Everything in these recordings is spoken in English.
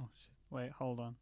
Oh shit. Wait, hold on.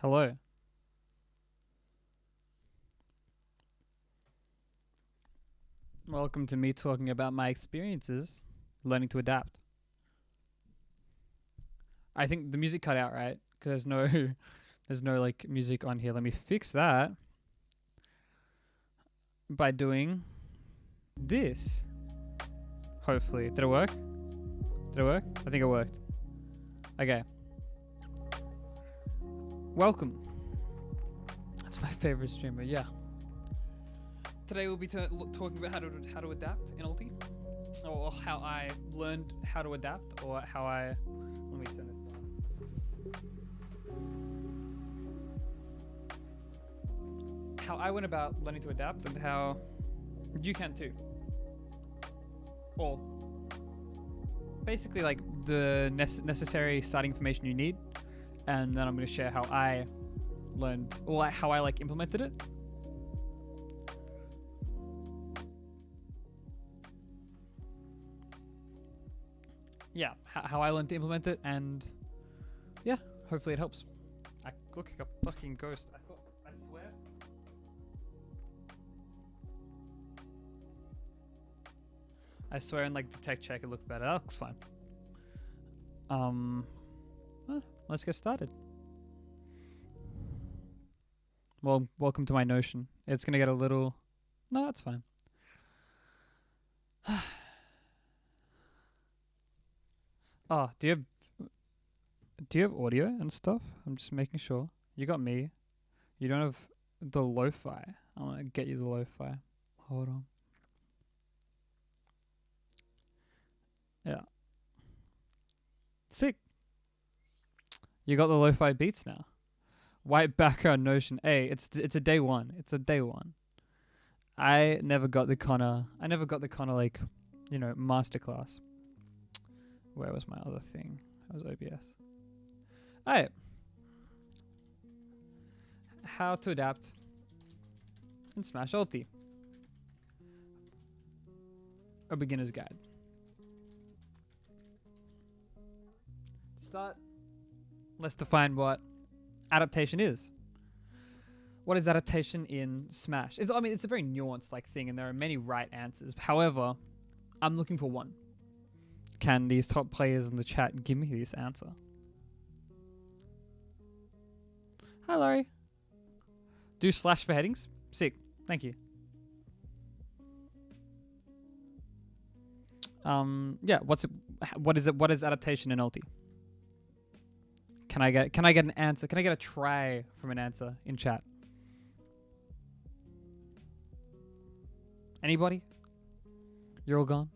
Hello. Welcome to me talking about my experiences learning to adapt. I think the music cut out, right? Because there's no like music on here. Let me fix that by doing this. Hopefully. Did it work? Did it work? I think it worked. Okay. Welcome. That's my favorite streamer, yeah. Today we'll be talking about how to adapt in Ulti, or how I learned how to adapt, or how I... Let me turn this down. How I went about learning to adapt, and how you can too. Or basically like the necessary starting information you need, and then I'm going to share how I learned, or how I like implemented it. Yeah, how I learned to implement it, and yeah, hopefully it helps. I look like a fucking ghost. I swear. I swear in like the tech check it looked better. That looks fine. Let's get started. Well, welcome to my Notion. It's gonna get a little... No, it's fine. Oh, do you have audio and stuff? I'm just making sure. You got me. You don't have the lo-fi. I want to get you the lo-fi. Hold on. Yeah. Sick. You got the lo-fi beats now. White background Notion. Hey, it's a day one. It's a day one. I never got the Connor like, you know, masterclass. Where was my other thing? That was OBS. Alright. How to adapt in Smash Ulti. A beginner's guide. To start, let's define what adaptation is. What is adaptation in Smash? It's a very nuanced like thing, and there are many right answers. However, I'm looking for one. Can these top players in the chat give me this answer? Hi, Larry. Do slash for headings? Sick. Thank you. Yeah. What is adaptation in Ulti? Can I get an answer? Can I get a try from an answer in chat? Anybody? You're all gone.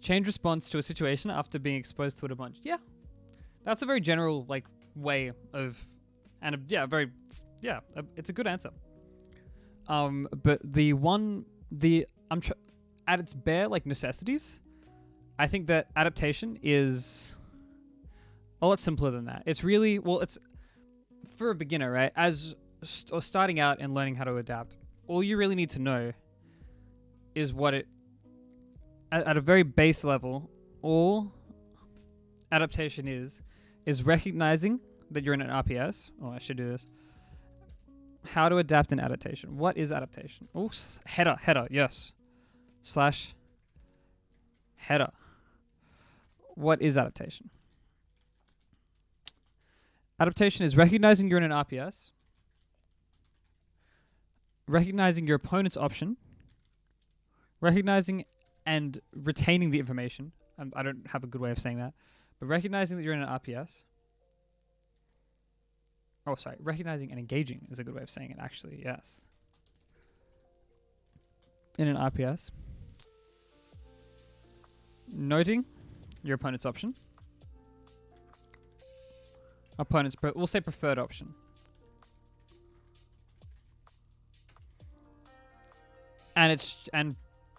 Change response to a situation after being exposed to it a bunch. Yeah, that's a very general like way of, and it's a good answer. But at its bare like necessities, I think that adaptation is a lot simpler than that. It's really, well, it's for a beginner, right? Or starting out and learning how to adapt, all you really need to know is what it, at a very base level, all adaptation is recognizing that you're in an RPS. Oh, I should do this. How to adapt in adaptation. What is adaptation? Oh, header, yes. Slash header. What is adaptation? Adaptation is recognizing you're in an RPS, recognizing your opponent's option, recognizing and retaining the information. I don't have a good way of saying that, but recognizing that you're in an RPS. Oh, sorry. Recognizing and engaging is a good way of saying it, actually. Yes. In an RPS. Noting your opponent's option. We'll say preferred option. And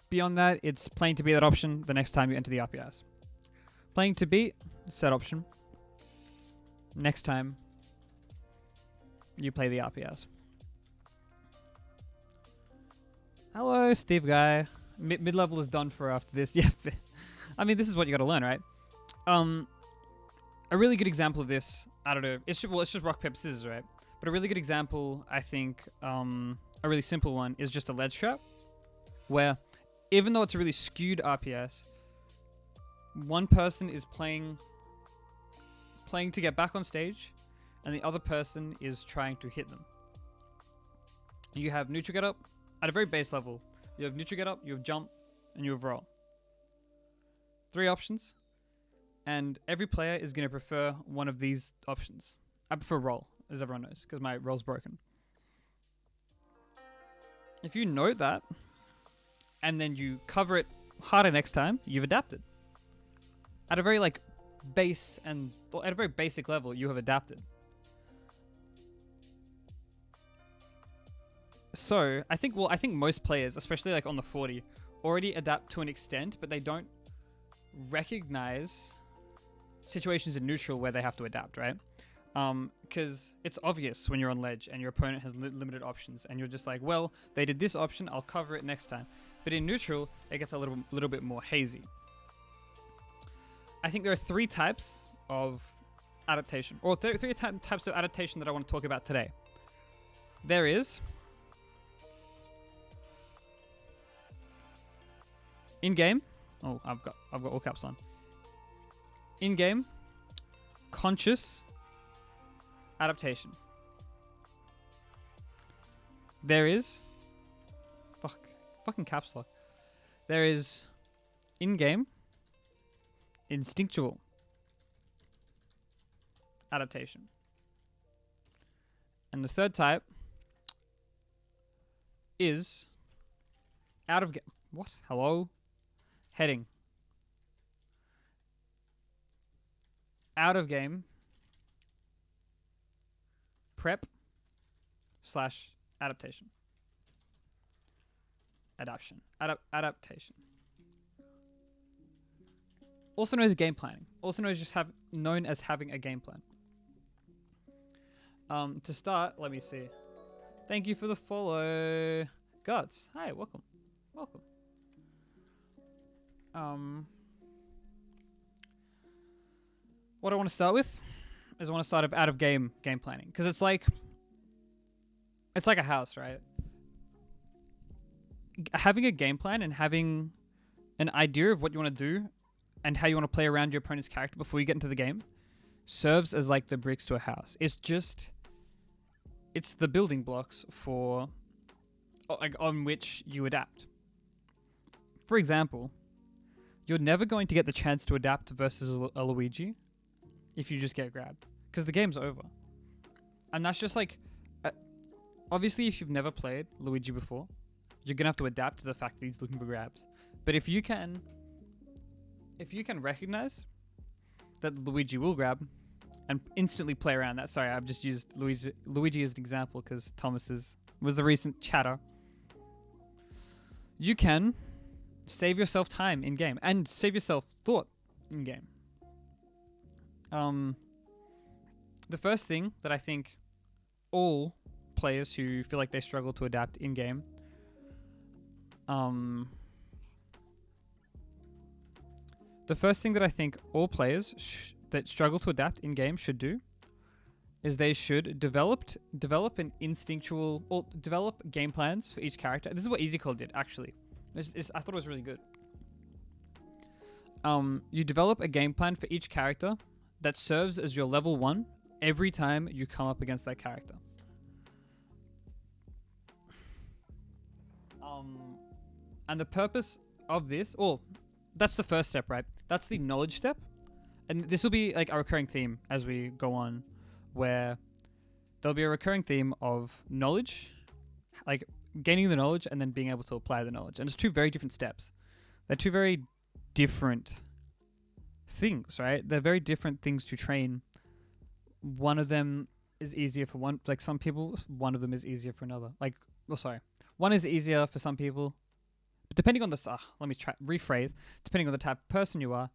beyond that, it's playing to be that option the next time you enter the RPS. Playing to beat said option next time you play the RPS. Hello, Steve Guy. Mid-level is done for after this. Yeah. I mean, this is what you got to learn, right? A really good example of this, I don't know, it's just rock, paper, scissors, right? But a really good example, I think, a really simple one, is just a ledge trap, where even though it's a really skewed RPS, one person is playing to get back on stage, and the other person is trying to hit them. You have neutral get up at a very base level. You have neutral get up, you have jump, and you have roll. 3 options, and every player is going to prefer one of these options. I prefer roll, as everyone knows, because my roll's broken. If you note that, and then you cover it harder next time, you've adapted. At a very base and at a very basic level, you have adapted. So I think most players, especially on the 40, already adapt to an extent, but they don't recognize situations in neutral where they have to adapt, right? Because it's obvious when you're on ledge and your opponent has limited options, and you're just like, well, they did this option, I'll cover it next time. But in neutral, it gets a little bit more hazy. I think there are 3 types of adaptation, or three types of adaptation that I want to talk about today. There is in-game. Oh, I've got all caps on. In-game, conscious adaptation. There is fucking caps lock. There is in-game instinctual adaptation. And the third type is out of game. What? Hello? Heading. Out of game prep / adaptation. Adaptation. Also known as game planning. Also known as having a game plan. To start, let me see. Thank you for the follow. Guts. Hi, welcome. What I want to start with is I want to start out of game planning, because it's like a house, right? Having a game plan and having an idea of what you want to do and how you want to play around your opponent's character before you get into the game serves as the bricks to a house. It's the building blocks for on which you adapt. For example, you're never going to get the chance to adapt versus a Luigi if you just get grabbed, because the game's over. And that's just obviously, if you've never played Luigi before, you're gonna have to adapt to the fact that he's looking for grabs. But if you can recognize that Luigi will grab and instantly play around that. Sorry, I've just used Luigi as an example because Thomas was the recent chatter. You can save yourself time in game and save yourself thought in game. The first thing that I think all players who feel like they struggle to adapt in game, the first thing that I think all players that struggle to adapt in game should do is they should develop an instinctual, or develop game plans for each character. This is what Easy Call did, actually. I thought it was really good. You develop a game plan for each character that serves as your level 1 every time you come up against that character. And the purpose of this, that's the first step, right? That's the knowledge step. And this will be a recurring theme as we go on, where there'll be a recurring theme of knowledge, gaining the knowledge and then being able to apply the knowledge. And it's 2 very different steps. They're 2 very different things, right? They're very different things to train. One of them is easier for some people. One of them is easier for another. One is easier for some people, but depending on let me rephrase. Depending on the type of person you are,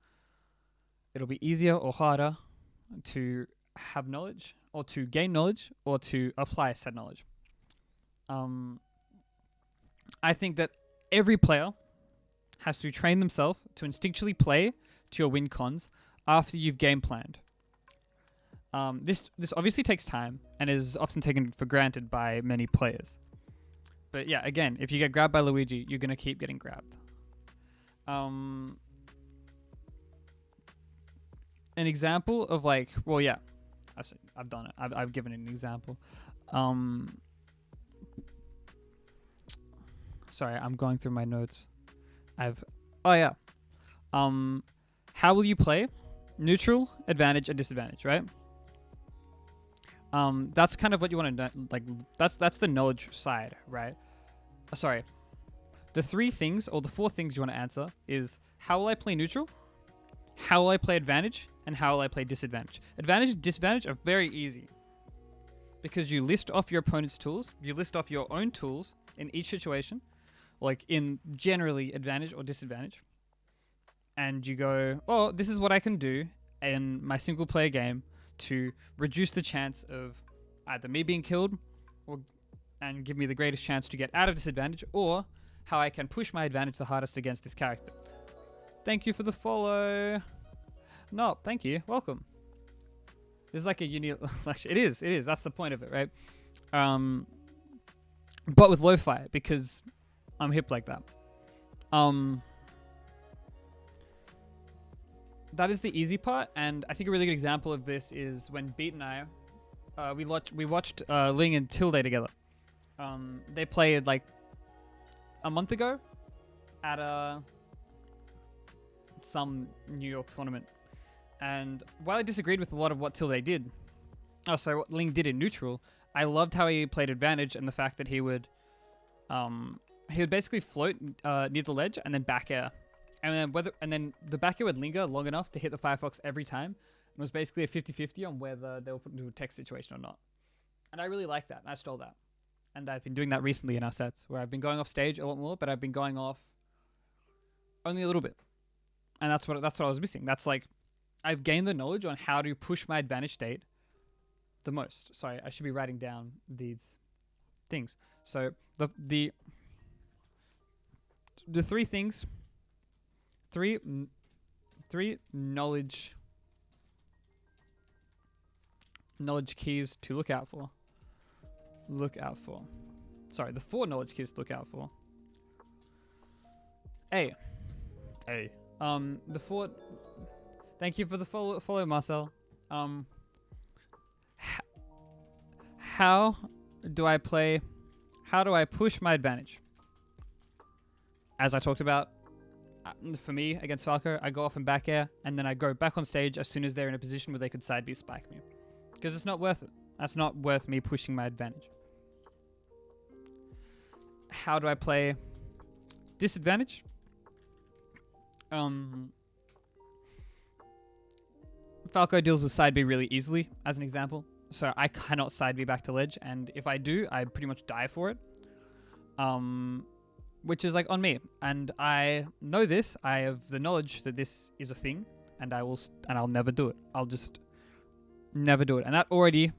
it'll be easier or harder to have knowledge, or to gain knowledge, or to apply said knowledge. I think that every player has to train themselves to instinctually play to your win cons after you've game planned. This obviously takes time and is often taken for granted by many players. But yeah, again, if you get grabbed by Luigi, you're going to keep getting grabbed. An example of like, well, yeah, I've done it. I've given an example. Sorry, I'm going through my notes. Oh yeah. How will you play? Neutral, advantage, and disadvantage, right? That's kind of what you want to know. Like, that's the knowledge side, right? Sorry. The 3 things, or the 4 things you want to answer is, how will I play neutral? How will I play advantage? And how will I play disadvantage? Advantage and disadvantage are very easy, because you list off your opponent's tools, you list off your own tools in each situation, like in generally advantage or disadvantage, and you go, oh, this is what I can do in my single player game to reduce the chance of either me being killed and give me the greatest chance to get out of disadvantage, or how I can push my advantage the hardest against this character. Thank you for the follow. No, thank you. Welcome. This is like a unique... It is. That's the point of it, right? But with lo-fi, because I'm hip like that. That is the easy part, and I think a really good example of this is when Beat and I, we watched Ling and Tilde together. They played like a month ago at some New York tournament, and while I disagreed with a lot of what Tilde did, what Ling did in neutral, I loved how he played advantage and the fact that he would basically float near the ledge and then back air. And then the back air would linger long enough to hit the Firefox every time. It was basically a 50-50 on whether they were put into a text situation or not. And I really like that. And I stole that. And I've been doing that recently in our sets, where I've been going off stage a lot more, but I've been going off only a little bit. And that's what I was missing. That's like, I've gained the knowledge on how to push my advantage state the most. Sorry, I should be writing down these things. So the 3 things... 3 knowledge keys to look out for. Sorry, the 4 knowledge keys to look out for. The 4. Thank you for the follow, Marcel. How do I push my advantage? As I talked about, for me, against Falco, I go off and back air, and then I go back on stage as soon as they're in a position where they could side B spike me. Because it's not worth it. That's not worth me pushing my advantage. How do I play disadvantage? Falco deals with side B really easily, as an example. So I cannot side B back to ledge, and if I do, I pretty much die for it. Which is like on me, and I know this. I have the knowledge that this is a thing, and I'll never do it. I'll just never do it, and that's already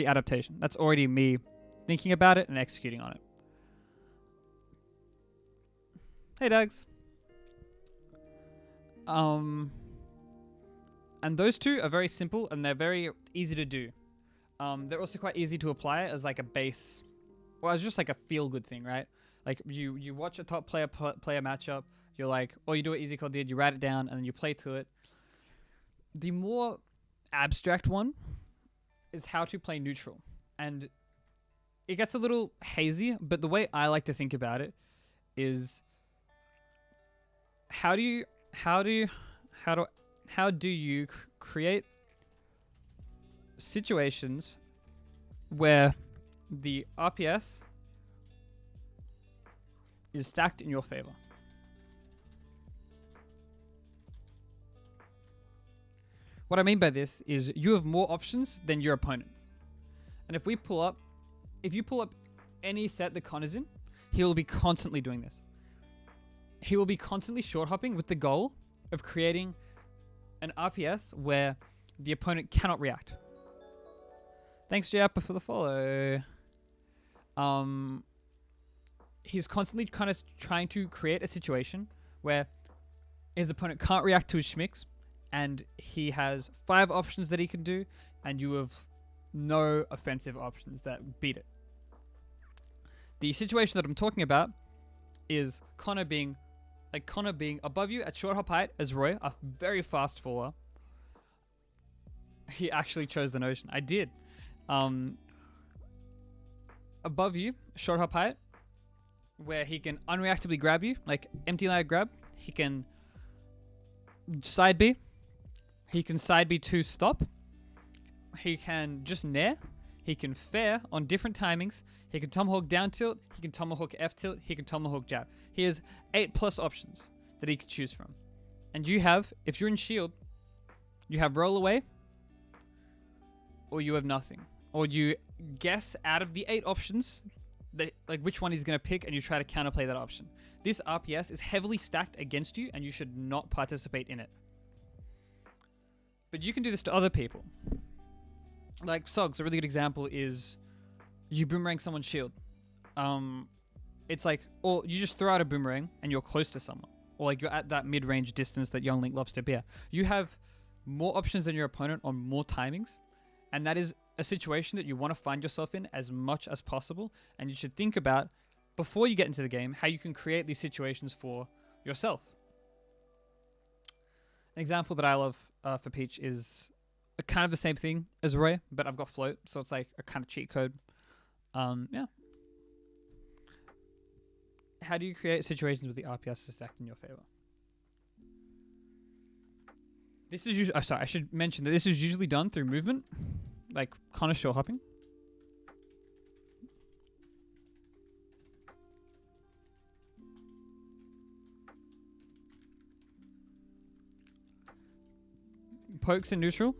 adaptation. That's already me thinking about it and executing on it. Hey, Dags. And those 2 are very simple, and they're very easy to do. They're also quite easy to apply as like a base, or as just like a feel-good thing, right? Like, you watch a top player play a matchup, you're like, oh, you do what Easy Code did, you write it down, and then you play to it. The more abstract one is how to play neutral. And it gets a little hazy, but the way I like to think about it is, how do you create situations where the RPS is stacked in your favor? What I mean by this is, you have more options than your opponent. And if you pull up any set that Con is in, he will be constantly doing this. He will be constantly short hopping with the goal of creating an RPS where the opponent cannot react. Thanks, Japa, for the follow. He's constantly kind of trying to create a situation where His opponent can't react to his schmicks, and he has 5 options that he can do, and you have no offensive options that beat it. The situation that I'm talking about is Connor being above you at short hop height as Roy, a very fast faller. He actually chose the notion. I did. Above you, short hop height, where he can unreactably grab you, like empty lag grab. He can side B. He can side B to stop. He can just nair. He can fair on different timings. He can tomahawk down tilt. He can tomahawk F tilt. He can tomahawk jab. He has 8+ options that he can choose from. And you have, if you're in shield, you have roll away, or you have nothing. Or you guess out of the 8 options, that, like which one he's going to pick, and you try to counterplay that option. This RPS is heavily stacked against you, and you should not participate in it. But you can do this to other people. Like Sogs, a really good example is you boomerang someone's shield. It's like, or you just throw out a boomerang and you're close to someone, or like you're at that mid-range distance that Young Link loves to be at. You have more options than your opponent on more timings, and that is a situation that you want to find yourself in as much as possible. And you should think about, before you get into the game, how you can create these situations for yourself. An example that I love for Peach is kind of the same thing as Roy, but I've got float, so it's like a kind of cheat code. Yeah. How do you create situations with the RPS stacked in your favor? This is usually, I should mention that this is usually done through movement, like kind of short hopping. Pokes in neutral.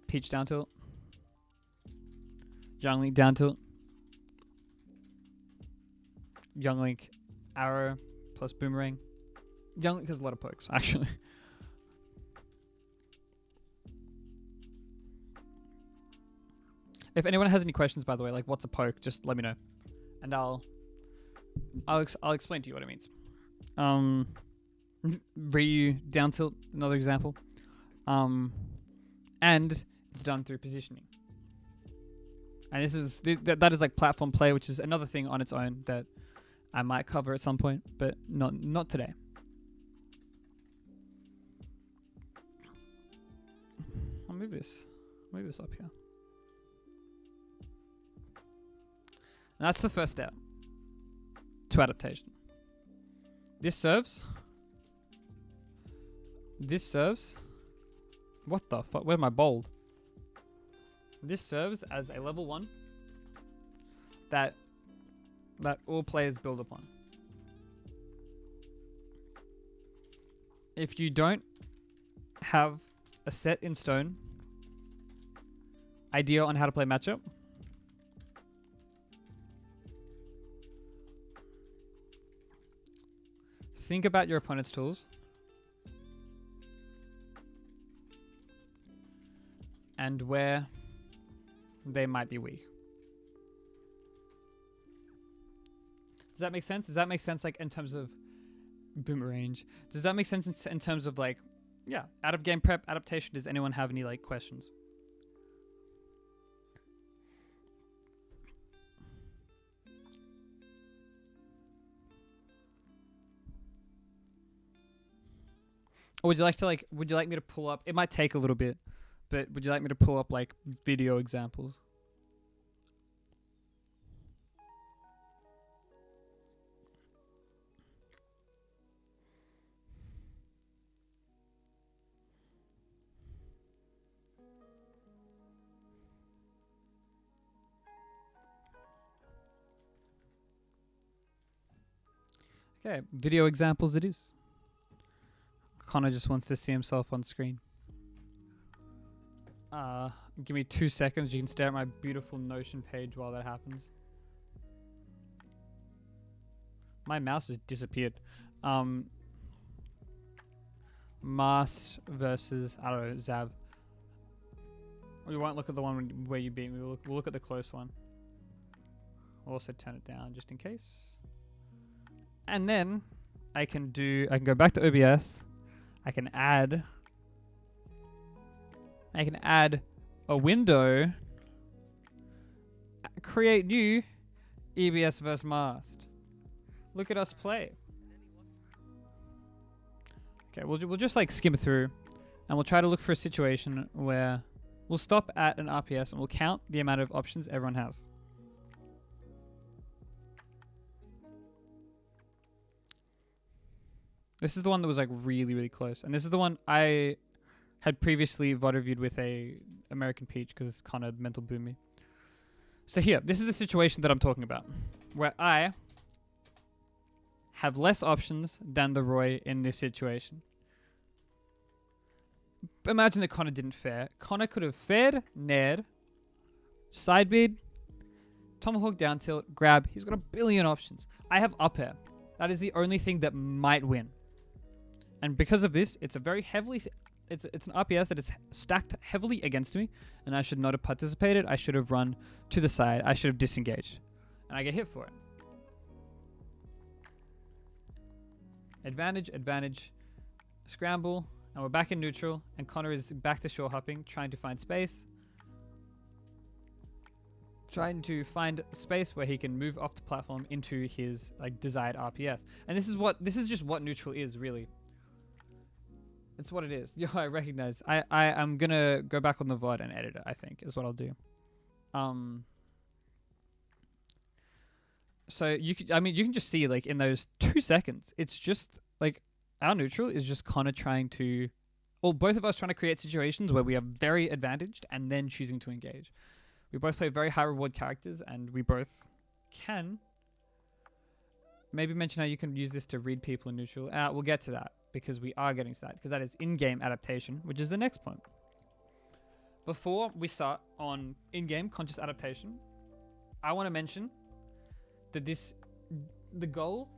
Peach down tilt. Young Link down tilt. Young Link arrow plus boomerang. Young Link has a lot of pokes, actually. If anyone has any questions, by the way, like what's a poke, just let me know, and I'll explain to you what it means. Ryu down tilt, another example. And it's done through positioning. And this is that is like platform play, which is another thing on its own that I might cover at some point, but not today. I'll move this up here. And that's the first step to adaptation. This serves. What the fuck? Where's my bold? This serves as a level 1 that all players build upon. If you don't have a set in stone idea on how to play matchup, think about your opponent's tools and where they might be weak. Does that make sense? Does that make sense, like, in terms of boomerang? Does that make sense in terms of, like, yeah, out of game prep, adaptation? Does anyone have any, like, questions? Or would you like to, like, would you like me to pull up? It might take a little bit, but would you like me to pull up, like, video examples? Okay, video examples it is. Connor just wants to see himself on screen. Give me 2 seconds. You can stare at my beautiful Notion page while that happens. My mouse has disappeared. Mars versus, I don't know, Zav. We won't look at the one where you beat me. We'll look at the close one. We'll also turn it down just in case. And then I can go back to OBS. I can add a window, create new EBS versus Mast. Look at us play. Okay, we'll just like skim through, and we'll try to look for a situation where we'll stop at an RPS and we'll count the amount of options everyone has. This is the one that was like really, really close. And this is the one I had previously VOD reviewed with a American Peach because it's kind of mental boomy. So here, this is the situation that I'm talking about, where I have less options than the Roy in this situation. Imagine that Connor didn't fare. Connor could have fared, nared, side bead, tomahawk down tilt, grab. He's got a billion options. I have up air. That is the only thing that might win. And because of this, it's a very heavily... It's an RPS that is stacked heavily against me, and I should not have participated. I should have run to the side. I should have disengaged. And I get hit for it. Advantage, advantage, scramble, and we're back in neutral, and Connor is back to shore hopping, trying to find space. Trying to find space where he can move off the platform into his like desired RPS. And this is just what neutral is, really. It's what it is. Yeah, I recognize. I'm gonna go back on the VOD and edit it, I think, is what I'll do. So you can just see like in those 2 seconds, it's just like our neutral is just kind of trying to, well, both of us trying to create situations where we are very advantaged and then choosing to engage. We both play very high reward characters, and we both can maybe mention how you can use this to read people in neutral. We'll get to that because we are getting to that, because that is in-game adaptation, which is the next point. Before we start on in-game conscious adaptation, I want to mention that the goal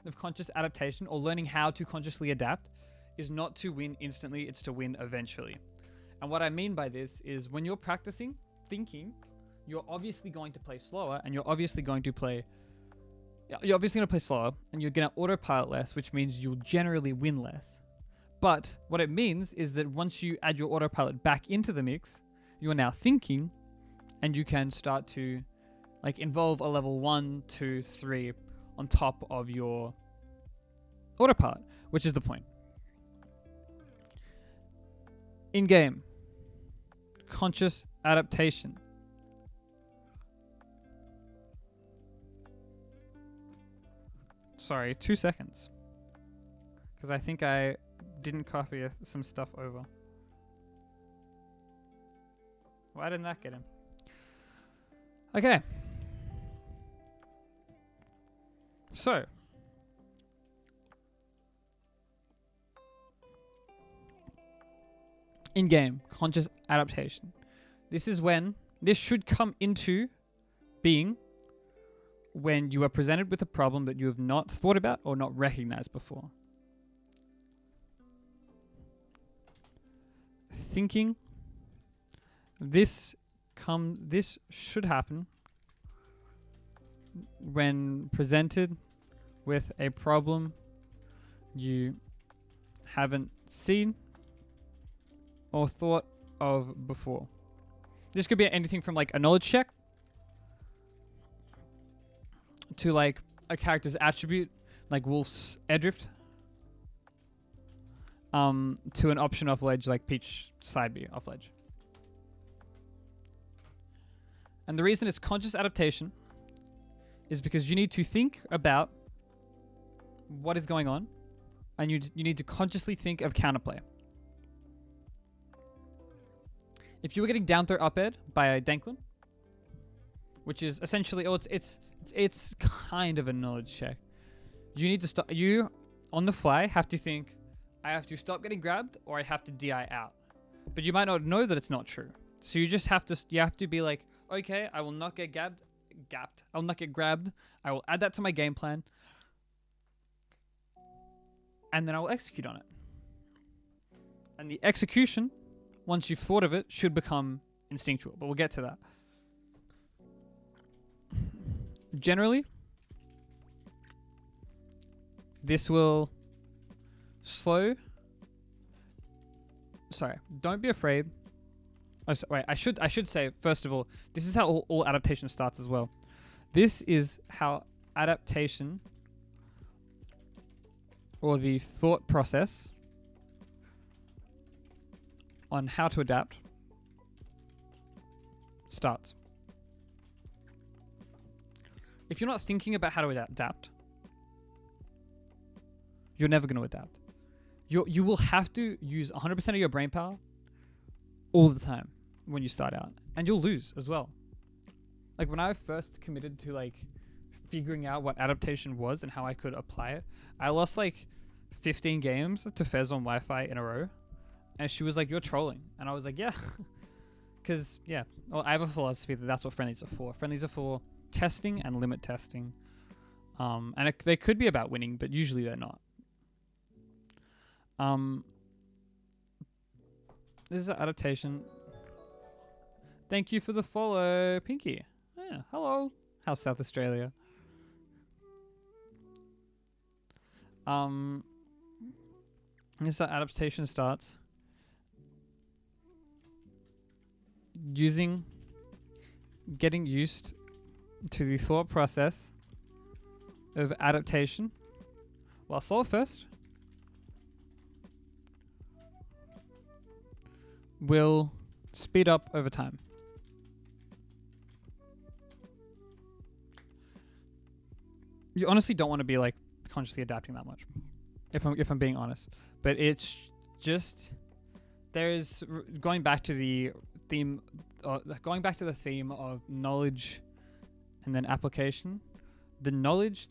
of conscious adaptation, or learning how to consciously adapt, is not to win instantly, it's to win eventually. And what I mean by this is when you're practicing thinking, you're obviously going to play slower, and you're obviously going to play slower, and you're going to autopilot less, which means you'll generally win less. But what it means is that once you add your autopilot back into the mix, you are now thinking, and you can start to like involve a level 1, 2, 3 on top of your autopilot, which is the point. In-game conscious adaptation. Sorry, 2 seconds. Because I think I didn't copy some stuff over. Why didn't that get him? Okay. So. In-game conscious adaptation. This should come into being when you are presented with a problem that you have not thought about or not recognized before. Thinking. This should happen when presented with a problem you haven't seen or thought of before. This could be anything from like a knowledge check to like a character's attribute, like Wolf's Air-Drift, to an option off ledge like Peach side B off ledge. And the reason it's conscious adaptation is because you need to think about what is going on, and you need to consciously think of counterplay. If you were getting down throw up aired by a Danklin, which is essentially, it's kind of a knowledge check. You need to stop. You on the fly have to think, I have to stop getting grabbed, or I have to DI out. But you might not know that it's not true. So you just have to. You have to be like, okay, I will not get gapped. I will not get grabbed. I will add that to my game plan, and then I will execute on it. And the execution, once you've thought of it, should become instinctual. But we'll get to that. Generally, this will slow. Sorry, don't be afraid. Oh, wait, I should say, first of all, this is how all adaptation starts as well. This is how adaptation, or the thought process on how to adapt, starts. If you're not thinking about how to adapt, you're never going to adapt. You will have to use 100% of your brain power all the time when you start out, and you'll lose as well. Like when I first committed to like figuring out what adaptation was and how I could apply it, I lost like 15 games to Fez on Wi-Fi in a row, and she was like, "You're trolling," and I was like, "Yeah," because well, I have a philosophy that that's what friendlies are for. Friendlies are for testing and limit testing, and they could be about winning, but usually they're not. This is an adaptation. Thank you for the follow, Pinky. Yeah, hello. How's South Australia? This is how adaptation starts. Getting used to the thought process of adaptation. Well, slow first. Will speed up over time. You honestly don't want to be like consciously adapting that much, if I'm being honest. But it's just going back to the theme of knowledge and then application. The knowledge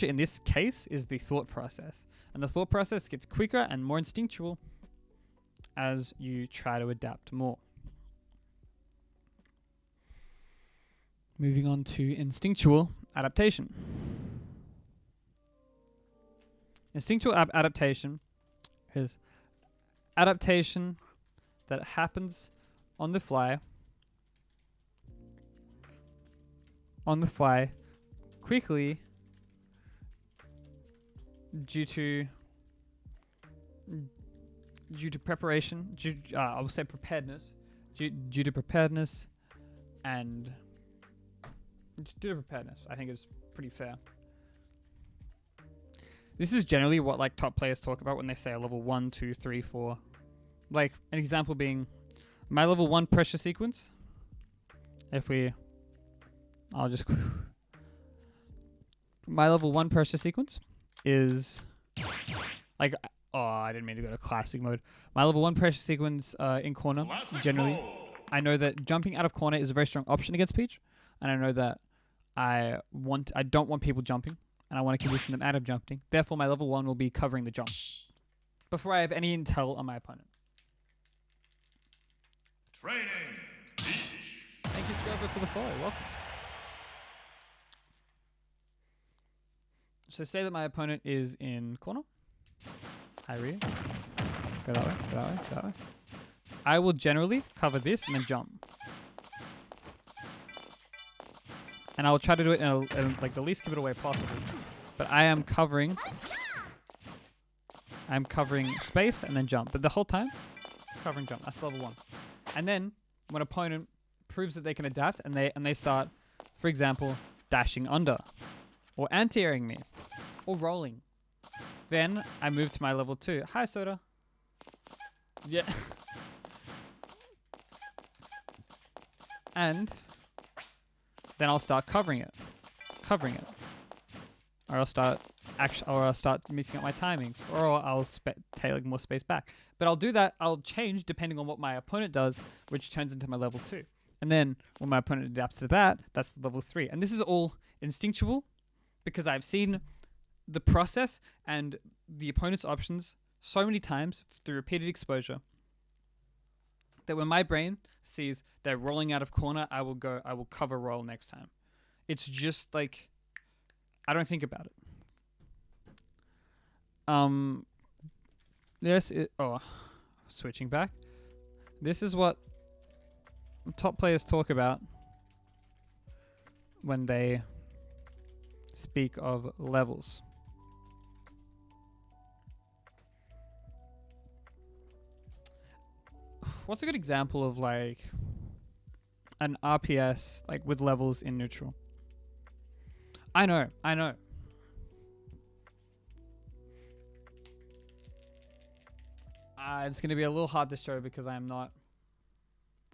in this case is the thought process, and the thought process gets quicker and more instinctual as you try to adapt more. Moving on to instinctual adaptation. Instinctual adaptation is adaptation that happens on the fly, quickly, due to preparation, I will say preparedness, due to preparedness, and due to preparedness, I think is pretty fair. This is generally what like top players talk about when they say a level 1, 2, 3, 4. Like an example being my level 1 pressure sequence. My level 1 pressure sequence is like, I didn't mean to go to classic mode. My level 1 pressure sequence in corner, generally, I know that jumping out of corner is a very strong option against Peach, and I know that I don't want people jumping, and I want to condition them out of jumping. Therefore, my level 1 will be covering the jump before I have any intel on my opponent. Training. Thank you, Silver, for the follow. Welcome. So say that my opponent is in corner. Hi, Rhea. Go that way, go that way, go that way. I will generally cover this and then jump. And I will try to do it in like the least committal way possible. But I am covering space and then jump. But the whole time, cover and jump. That's level 1. And then when opponent proves that they can adapt and they start, for example, dashing under, or anti-airing me, or rolling, then I move to my level 2. Hi, Soda. Yeah. And then I'll start covering it, or I'll start mixing up my timings, or I'll take more space back. But I'll do that. I'll change depending on what my opponent does, which turns into my level 2. And then when my opponent adapts to that, that's level 3. And this is all instinctual because I've seen the process and the opponent's options so many times through repeated exposure that when my brain sees they're rolling out of corner, I will cover roll next time. It's just like, I don't think about it. Switching back. This is what top players talk about when they speak of levels. What's a good example of like an RPS like with levels in neutral? I know. It's going to be a little hard to show because I don't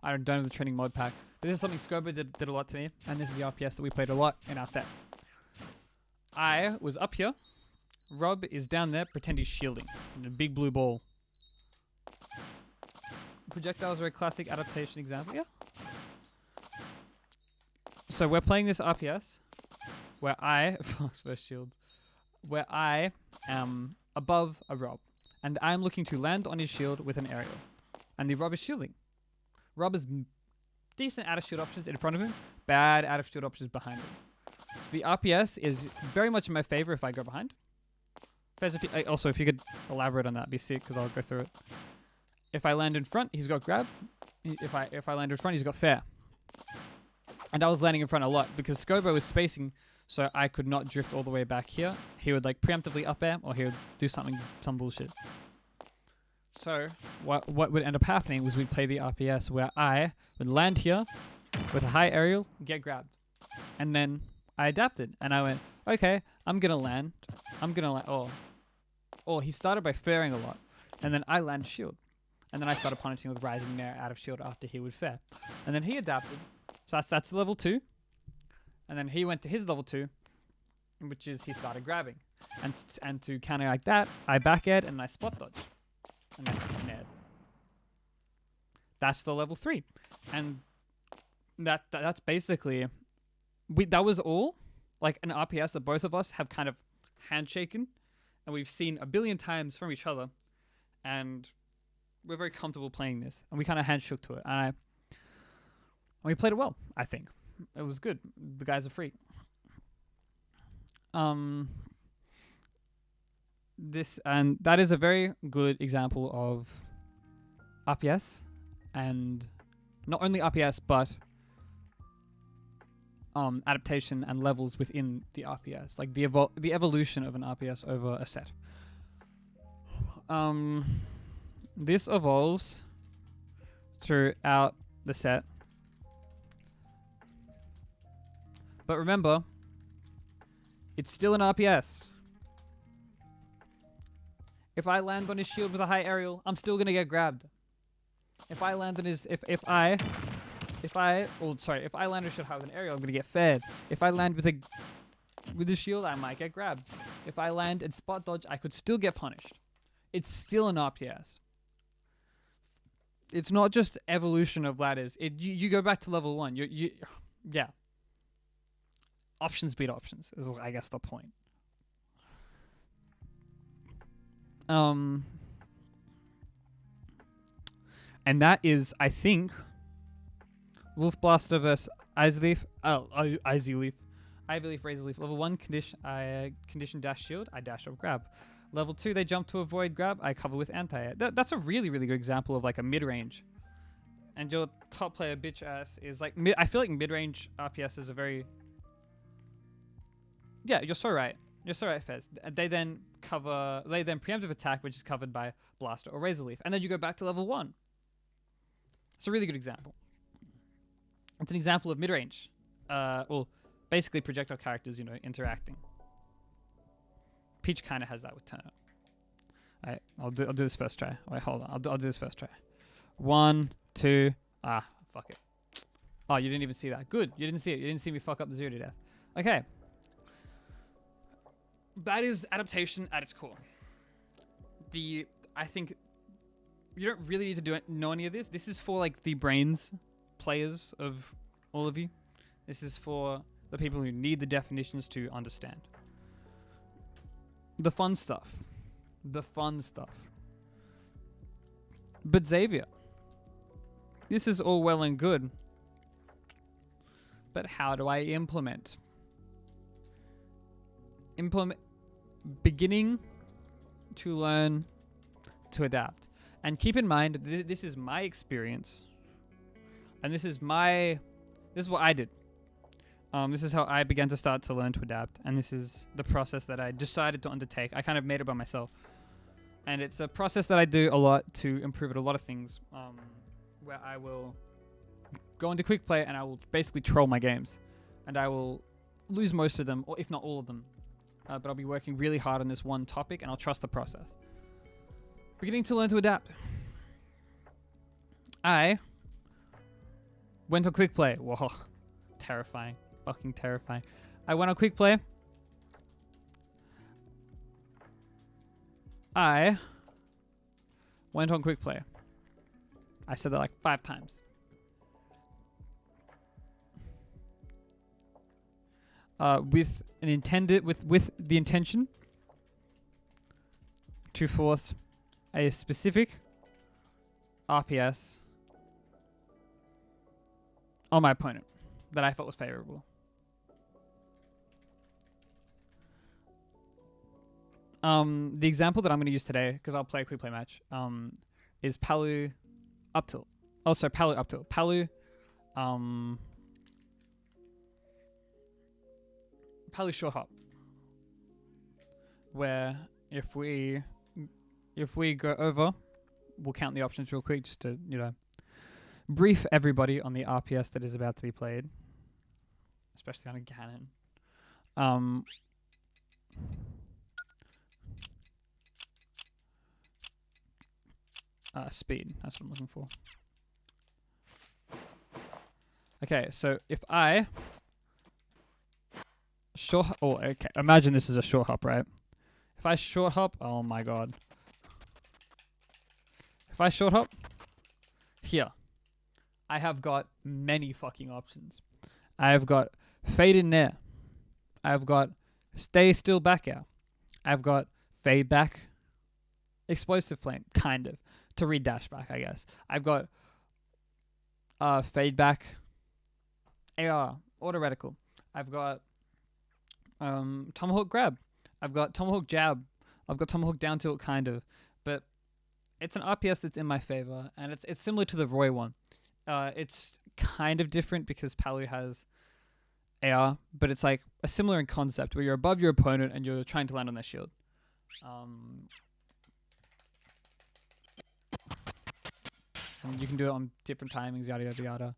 have the training mod pack. But this is something Scobo did a lot to me, and this is the RPS that we played a lot in our set. I was up here. Rob is down there, pretend he's shielding in a big blue ball. Projectiles are a classic adaptation example, yeah? So we're playing this RPS where I, first shield, where I am above a Rob, and I'm looking to land on his shield with an aerial, and the Rob is shielding. Rob has decent out of shield options in front of him, bad out of shield options behind him. So the RPS is very much in my favor if I go behind. Fez, if you could elaborate on that, it'd be sick because I'll go through it. If I land in front, he's got grab. If I land in front, he's got fair. And I was landing in front a lot because Scobo was spacing, so I could not drift all the way back here. He would like preemptively up air, or he would do some bullshit. So what would end up happening was we'd play the RPS where I would land here with a high aerial, get grabbed, and then I adapted and I went, okay, I'm gonna land. Oh, he started by fairing a lot, and then I land shield, and then I started punishing with rising nair out of shield after he would fair, and then he adapted. So that's level 2, and then he went to his level 2, which is he started grabbing, and to counteract that, I back aired and I spot dodge, and then he naired. That's the level 3, and that's basically that was all like an RPS that both of us have kind of handshaken, and we've seen a billion times from each other, and we're very comfortable playing this, and we kind of handshook to it, and we played it well. I think it was good. The guy's a freak. That is a very good example of RPS, and not only RPS but adaptation and levels within the RPS, like the evolution of an RPS over a set. This evolves throughout the set, but remember, it's still an RPS. If I land on his shield with a high aerial, I'm still gonna get grabbed. If I land on his if I land on his shield high with an aerial, I'm gonna get fed. If I land with a shield, I might get grabbed. If I land and spot dodge, I could still get punished. It's still an RPS. It's not just evolution of ladders. You go back to level 1. Yeah. Options beat options is, I guess, the point. And that is, I think, Wolf Blaster versus Ivyleaf. Ivyleaf, Razorleaf. Level 1 condition dash shield. I dash up grab. Level 2 they jump to avoid grab. I cover with anti-air. That's a really, really good example of like a mid-range. And your top player bitch ass is like I feel like mid-range RPS is a very. Yeah, you're so right. Fez. They then preemptive attack, which is covered by Blaster or Razorleaf, and then you go back to level 1. It's a really good example. It's an example of mid-range. Well, basically projectile characters, interacting. Peach kind of has that with Turner. Alright, I'll do this first try. Wait, hold on. I'll do this first try. 1, 2. Fuck it. Oh, you didn't even see that. Good. You didn't see it. You didn't see me fuck up the 0 to death. Okay. That is adaptation at its core. I think you don't really need to know any of this. This is for like the brains players of all of you. This is for the people who need the definitions to understand. The fun stuff. But Xavier, this is all well and good, but how do I implement? Beginning to learn to adapt. And keep in mind, this is my experience, and this is what I did. This is how I began to start to learn to adapt, and this is the process that I decided to undertake. I kind of made it by myself, and it's a process that I do a lot to improve at a lot of things. where I will go into quick play and I will basically troll my games, and I will lose most of them, or if not all of them. But I'll be working really hard on this one topic, and I'll trust the process. Beginning to learn to adapt. I went on quick play. Whoa, terrifying, fucking terrifying. I went on quick play. I went on quick play. I said that like 5 times. With the intention to force a specific RPS on my opponent that I felt was favorable. The example that I'm going to use today, because I'll play a quick play match, is Palu up tilt. Oh, sorry, Palu up tilt. Palu short hop, where if we go over, we'll count the options real quick just to, brief everybody on the RPS that is about to be played, especially on a Ganon. Speed, that's what I'm looking for. Okay, so if I okay, imagine this is a short hop, right? If I short hop, oh my god. If I short hop here, I have got many fucking options. I have got fade in there. I've got stay still back out. I've got fade back, explosive flame, kind of, to read dash back, I guess. I've got fade back, AR, auto reticle. I've got tomahawk grab. I've got tomahawk jab. I've got tomahawk down tilt, kind of, but it's an RPS that's in my favor, and it's similar to the Roy one. It's kind of different because Palu has AR, but it's like a similar in concept where you're above your opponent and you're trying to land on their shield. And you can do it on different timings, yada yada yada.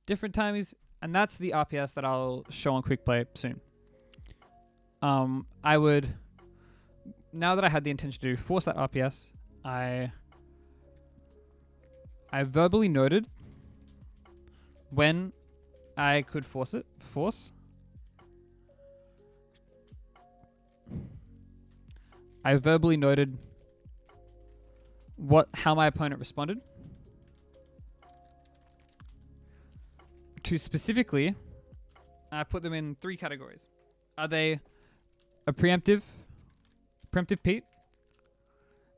Different timings, and that's the RPS that I'll show on quick play soon. I would, now that I had the intention to force that RPS, I verbally noted when I could force. I verbally noted how my opponent responded. To specifically, I put them in 3 categories. Are they a preemptive Pete?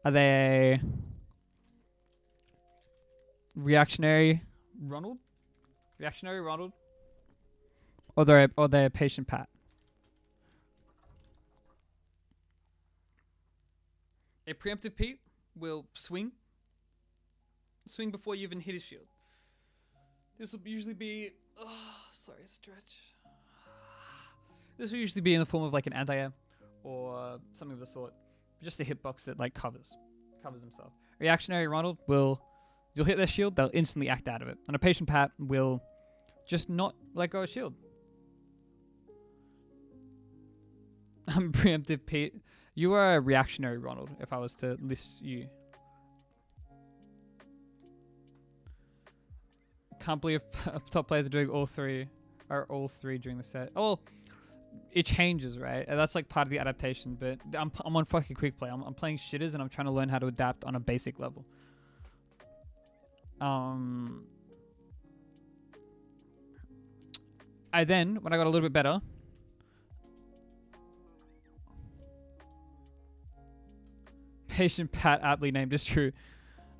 Are they a reactionary Ronald? Or they're a patient Pat? A preemptive Pete will swing before you even hit his shield. This will usually be, stretch. This will usually be in the form of like an anti-air or something of the sort. Just a hitbox that like covers himself. Reactionary Ronald you'll hit their shield, they'll instantly act out of it. And a patient Pat will just not let go of shield. I'm preemptive Pete. You are a reactionary Ronald if I was to list you. Can't believe top players are doing all three during the set. Oh, it changes, right? That's like part of the adaptation, but I'm on fucking quick play. I'm playing shitters and I'm trying to learn how to adapt on a basic level. I then, when I got a little bit better, patient Pat, aptly named, is true.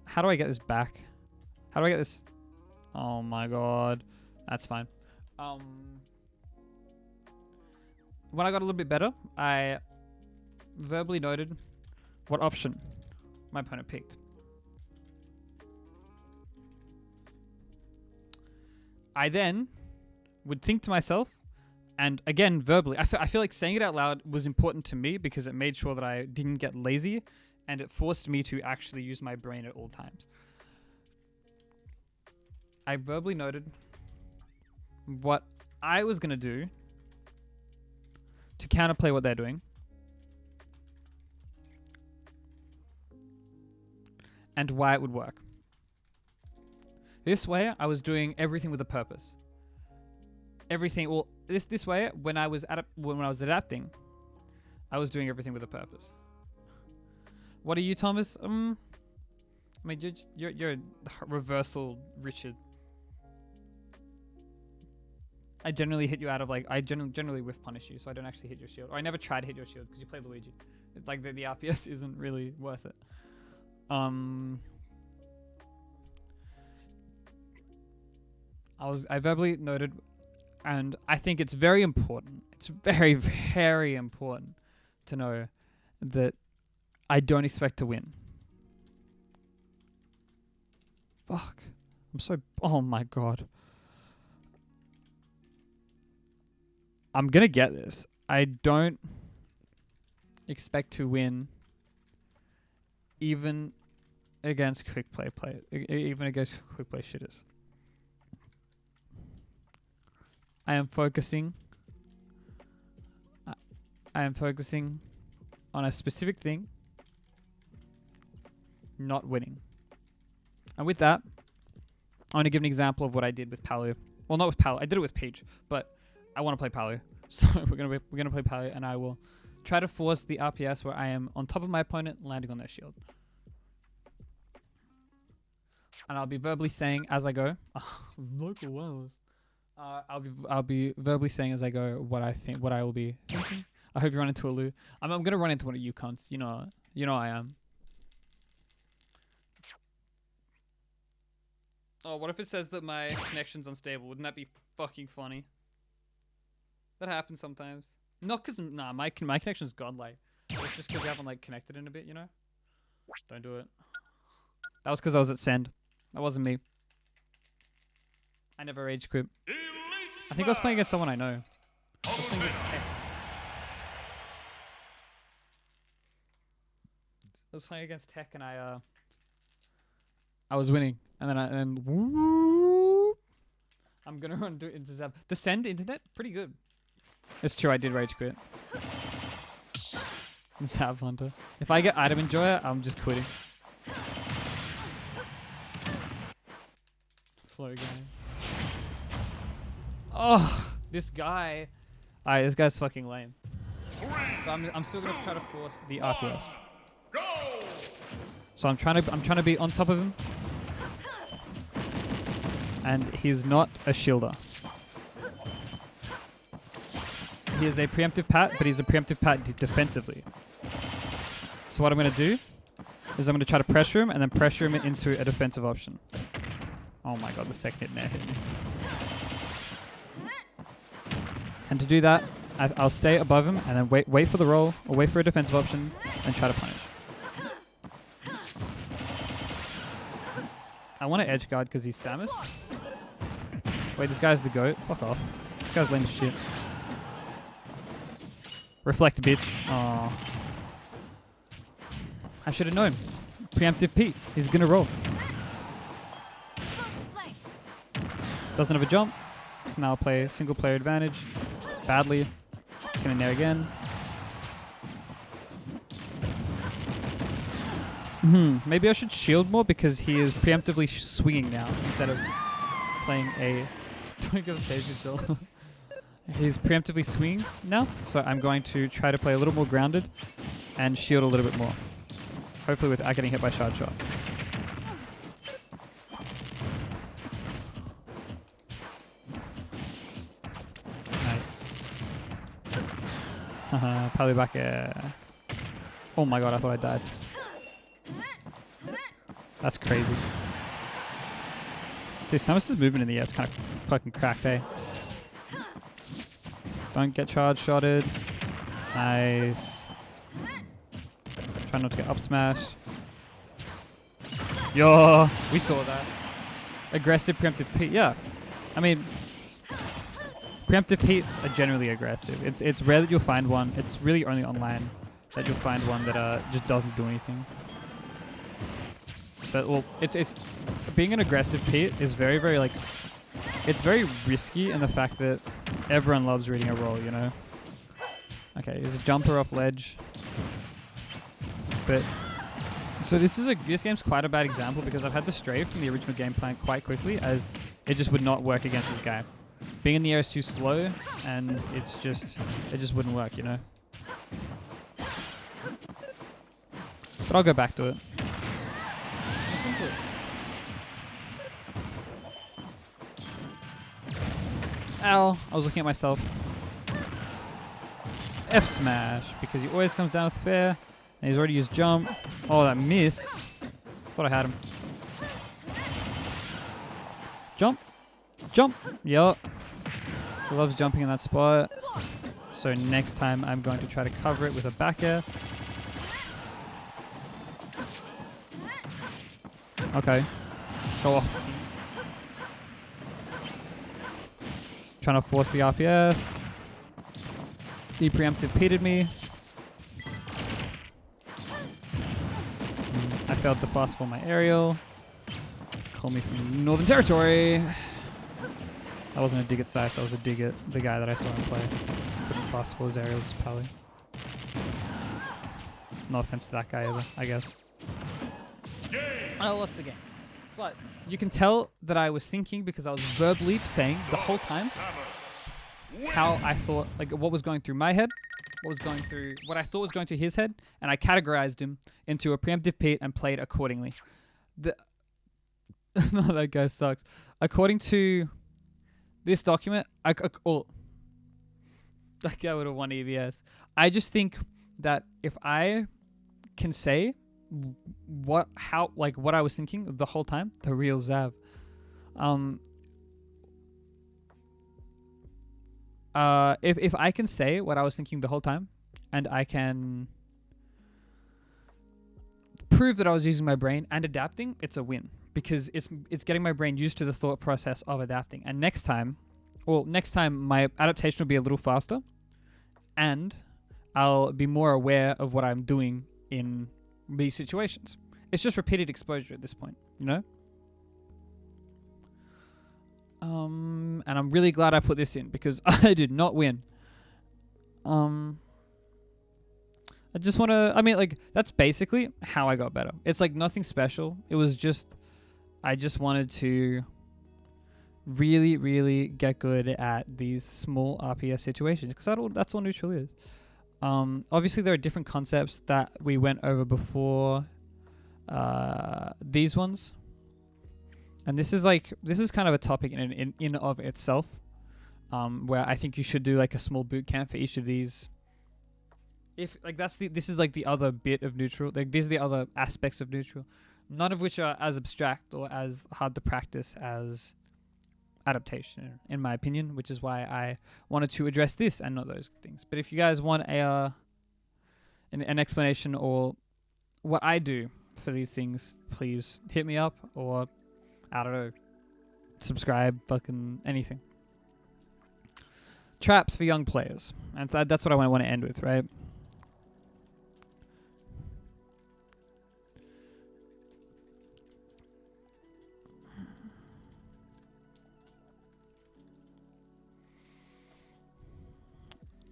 How do I get this back? How do I get this? Oh my god. That's fine. When I got a little bit better, I verbally noted what option my opponent picked. I then would think to myself, and again, verbally, I feel like saying it out loud was important to me because it made sure that I didn't get lazy, and it forced me to actually use my brain at all times. I verbally noted what I was going to do to counterplay what they're doing. And why it would work. This way, I was doing everything with a purpose. Everything. Well, this way, when I was adapting, I was doing everything with a purpose. What are you, Thomas? I mean, you're a reversal, Richard. I generally hit you out of like I generally whiff punish you, so I don't actually hit your shield. Or I never try to hit your shield because you play Luigi. Like the RPS isn't really worth it. I verbally noted, and I think it's very important. It's very, very important to know that I don't expect to win. Fuck. I'm so... Oh my god. I'm gonna get this. I don't expect to win even against quick play even against quick play shitters. I am focusing on a specific thing, not winning. And with that, I want to give an example of what I did with Palu. Well, not with Palu. I did it with Peach, but I want to play Palu. So we're gonna play Palu, and I will try to force the RPS where I am on top of my opponent, landing on their shield. And I'll be verbally saying as I go. Local wireless. I'll be verbally saying as I go what I think, what I will be thinking. I hope you run into a Lou. I'm gonna run into one of you cunts. You know I am. Oh, what if it says that my connection's unstable? Wouldn't that be fucking funny? That happens sometimes. Not cause my connection's godlike. It's just cause we haven't like connected in a bit, you know. Don't do it. That was cause I was at send. That wasn't me. I never rage quit. I think I was playing against someone I know. I was playing against Tech. I was playing against Tech and I was winning. And then whoop, I'm gonna run into Zap. The send internet, pretty good. It's true, I did rage quit. Zap Hunter. If I get item enjoyer, I'm just quitting. Flow game. Oh, this guy. Alright, this guy's fucking lame. So I'm still gonna try to force the RPS. So I'm trying to be on top of him. And he's not a shielder. He is a preemptive pat, but he's a preemptive pat defensively. So what I'm going to do is I'm going to try to pressure him and then pressure him into a defensive option. Oh my god, the second hit nair hit me. And to do that, I'll stay above him and then wait for the roll or wait for a defensive option and try to punish. I want to edge guard because he's Samus. Wait, this guy's the GOAT? Fuck off. This guy's lame as shit. Reflect, bitch. Aww. I should have known. Preemptive Pete. He's gonna roll. Doesn't have a jump. So now I'll play single player advantage. Badly. He's gonna nair again. Maybe I should shield more because he is preemptively swinging now instead of playing a... Don't give a stage control. He's preemptively swinging now, so I'm going to try to play a little more grounded and shield a little bit more. Hopefully without getting hit by shard shot. Nice. Probably back Oh my god, I thought I died. That's crazy. Dude, Samus's movement in the air is kind of fucking cracked, eh? Don't get charge shotted. Nice. Try not to get up smash. Yo, we saw that. Aggressive preemptive Pete. Yeah. I mean, preemptive Petes are generally aggressive. It's rare that you'll find one. It's really only online that you'll find one that just doesn't do anything. That well, it's being an aggressive Pete is very very like it's very risky in the fact that everyone loves reading a roll, you know. Okay, there's a jumper off ledge, but so this game's quite a bad example because I've had to stray from the original game plan quite quickly as it just would not work against this guy. Being in the air is too slow, and it just wouldn't work, you know. But I'll go back to it. Ow, I was looking at myself. F smash, because he always comes down with fair, and he's already used jump. Oh, that missed. Thought I had him. Jump. Jump. Yup. He loves jumping in that spot. So next time I'm going to try to cover it with a back air. Okay. Go off. Trying to force the RPS. He preemptive P'd me. I failed to fast forward my aerial. Call me from Northern Territory. That wasn't a dig at Sice, that was a dig at the guy that I saw him play. Couldn't fast forward his aerials, Pally. No offense to that guy either, I guess. I lost the game. But you can tell that I was thinking because I was verbally saying the whole time how I thought, like what was going through my head, what I thought was going through his head, and I categorized him into a preemptive Pete and played accordingly. No, that guy sucks. According to this document, that guy would have won EVS. I just think that if I can say what I was thinking the whole time, the real Zav. If I can say what I was thinking the whole time, and I can prove that I was using my brain and adapting, it's a win because it's getting my brain used to the thought process of adapting. And next time my adaptation will be a little faster, and I'll be more aware of what I'm doing in these situations. It's just repeated exposure at this point, you know? And I'm really glad I put this in because I did not win. I just want to, that's basically how I got better. It's like nothing special. It was just, I just wanted to really, really get good at these small RPS situations because that's all neutral is. Obviously, there are different concepts that we went over before these ones. And this is kind of a topic in of itself, where I think you should do like a small boot camp for each of these. This is like the other bit of neutral. Like these are the other aspects of neutral, none of which are as abstract or as hard to practice as adaptation, in my opinion, which is why I wanted to address this and not those things. But if you guys want an explanation or what I do for these things, please hit me up or I don't know, subscribe, fucking anything. Traps for young players, and that's what I want to end with, right?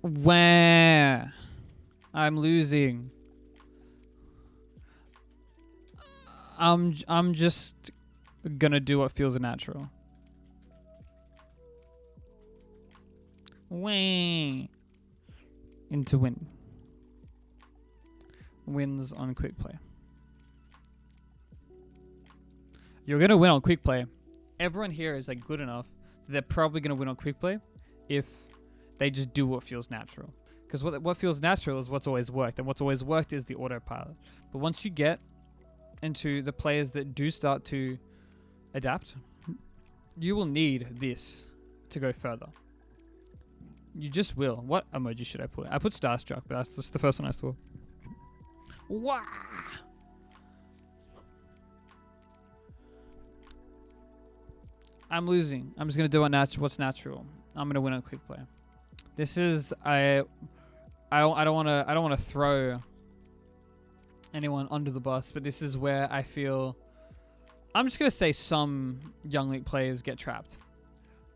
Where I'm losing. I'm just gonna do what feels natural. Wah. Into win. Wins on quick play. You're gonna win on quick play. Everyone here is like good enough that they're probably gonna win on quick play if they just do what feels natural. Because what feels natural is what's always worked, and what's always worked is the autopilot. But once you get into the players that do start to adapt, you will need this to go further. You just will. What emoji should I put? I put Starstruck, but that's just the first one I saw. Wah! I'm losing. I'm just gonna do what's natural. I'm gonna win on quick play. This is I don't want to throw anyone under the bus, but this is where I feel I'm just gonna say some Young Link players get trapped.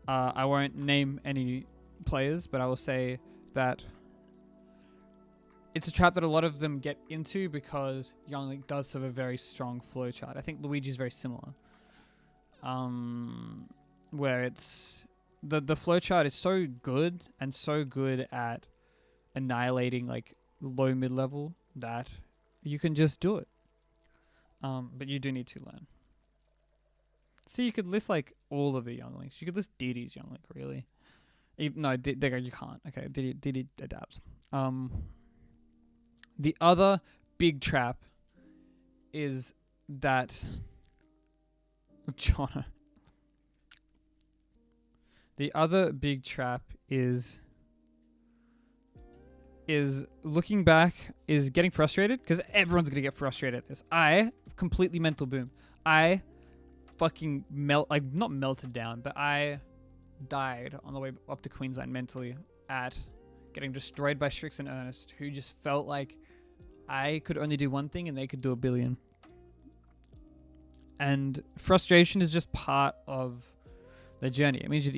I won't name any players, but I will say that it's a trap that a lot of them get into because Young Link does have a very strong flowchart. I think Luigi's very similar. Where it's the flowchart is so good and so good at annihilating like low mid level that you can just do it. But you do need to learn. See, you could list like all of the Young Links. You could list Didi's Young Link, really. No, you can't. Okay, Didi adapts. The other big trap is that Jono. The other big trap is looking back, is getting frustrated, because everyone's gonna get frustrated at this. I completely mental boom. I fucking not melted down, but I died on the way up to Queensland mentally at getting destroyed by Strix and Ernest, who just felt like I could only do one thing and they could do a billion. And frustration is just part of the journey. It means that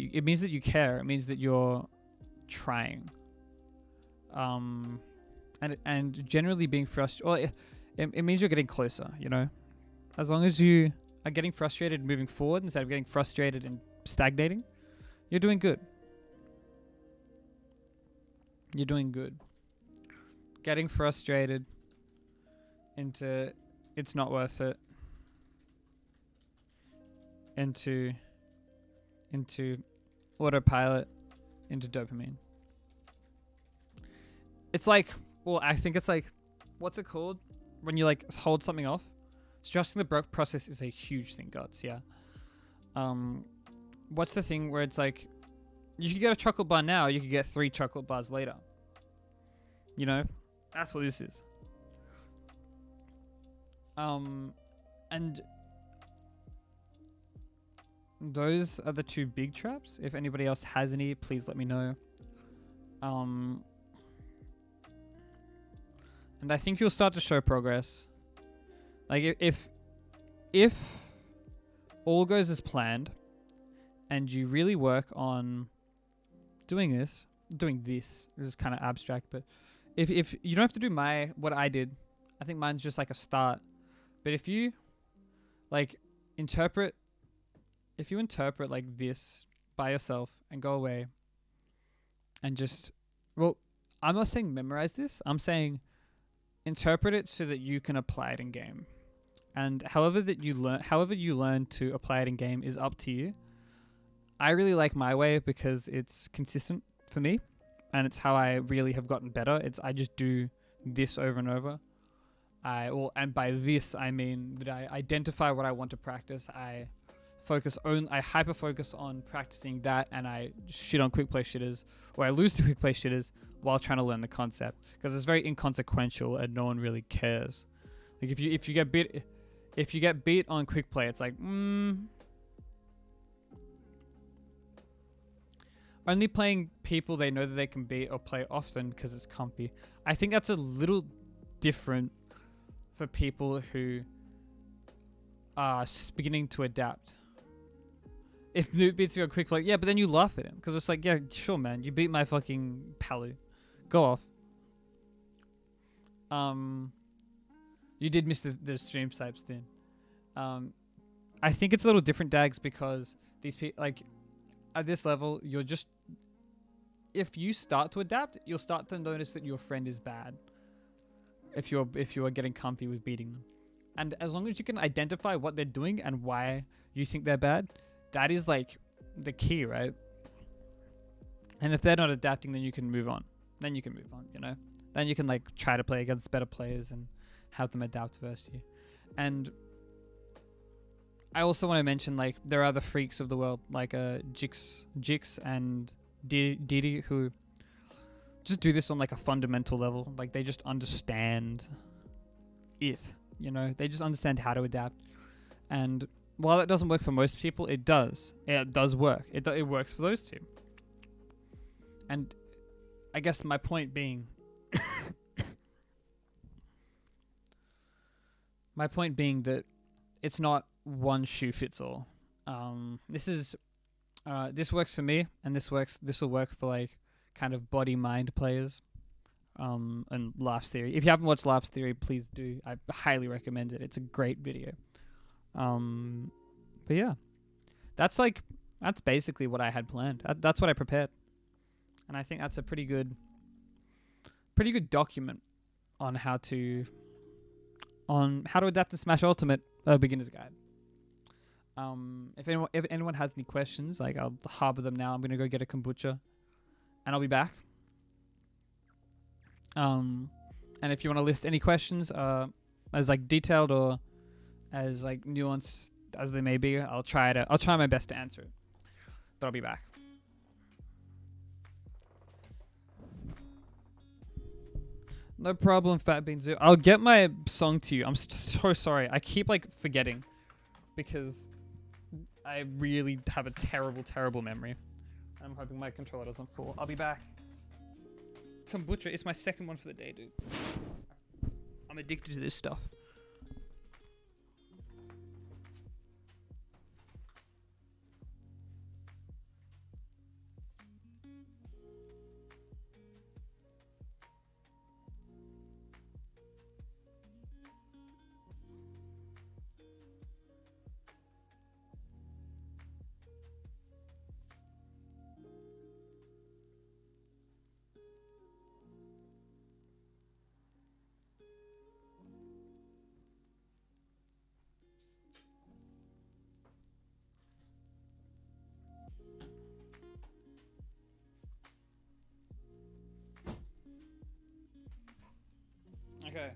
you care. It means that you're trying. And generally being frustrated, well, it means you're getting closer, you know? As long as you are getting frustrated and moving forward instead of getting frustrated and stagnating, you're doing good. You're doing good. Getting frustrated into it's not worth it, into autopilot, into dopamine. It's like, well, I think it's like, what's it called? When you like hold something off? Stressing the broke process is a huge thing, guys. Yeah. What's the thing where it's like, you could get a chocolate bar now, you could get 3 chocolate bars later. You know? That's what this is. And those are the 2 big traps. If anybody else has any, please let me know. And I think you'll start to show progress. Like if all goes as planned and you really work on doing this is kind of abstract, but if you don't have to do what I did, I think mine's just like a start. But if you interpret like this by yourself and go away and just, well, I'm not saying memorize this, I'm saying interpret it so that you can apply it in game. And however you learn to apply it in game is up to you. I really like my way because it's consistent for me and it's how I really have gotten better. I just do this over and over. And by this I mean that I identify what I want to practice. I hyper focus on practicing that, and I shit on quick play shitters, or I lose to quick play shitters while trying to learn the concept, because it's very inconsequential and no one really cares. Like if you get beat on quick play, it's like only playing people they know that they can beat or play often because it's comfy. I think that's a little different for people who are beginning to adapt. If Newt beats you a quick play, yeah, but then you laugh at him because it's like, yeah, sure, man, you beat my fucking Palu. Go off. You did miss the stream types then. I think it's a little different, Dags, because these people, like, at this level, you're just, if you start to adapt, you'll start to notice that your friend is bad. If you are getting comfy with beating them. And as long as you can identify what they're doing and why you think they're bad, that is like the key, right? And if they're not adapting, then you can move on. Then you can move on, you know? Then you can like try to play against better players and have them adapt versus you. And I also want to mention, like, there are the freaks of the world, like Jix and Didi, who just do this on like a fundamental level. Like they just understand it, you know? They just understand how to adapt. And while it doesn't work for most people, it does. It does work. It works for those 2. And I guess my point being that it's not one shoe fits all. This works for me, and this will work for like kind of body mind players. And Laughs Theory. If you haven't watched Laughs Theory, please do. I highly recommend it. It's a great video. But yeah, that's basically what I had planned. That's what I prepared, and I think that's a pretty good document on how to adapt in Smash Ultimate, beginner's guide. If anyone has any questions, like, I'll harbor them now. I'm gonna go get a kombucha, and I'll be back. And if you want to list any questions, as like detailed or as like nuanced as they may be, I'll try my best to answer it. But I'll be back. No problem, Fat Bean Zoo. I'll get my song to you. I'm so sorry. I keep like forgetting because I really have a terrible, terrible memory. I'm hoping my controller doesn't fall. I'll be back. Kombucha is my second one for the day, dude. I'm addicted to this stuff. Okay.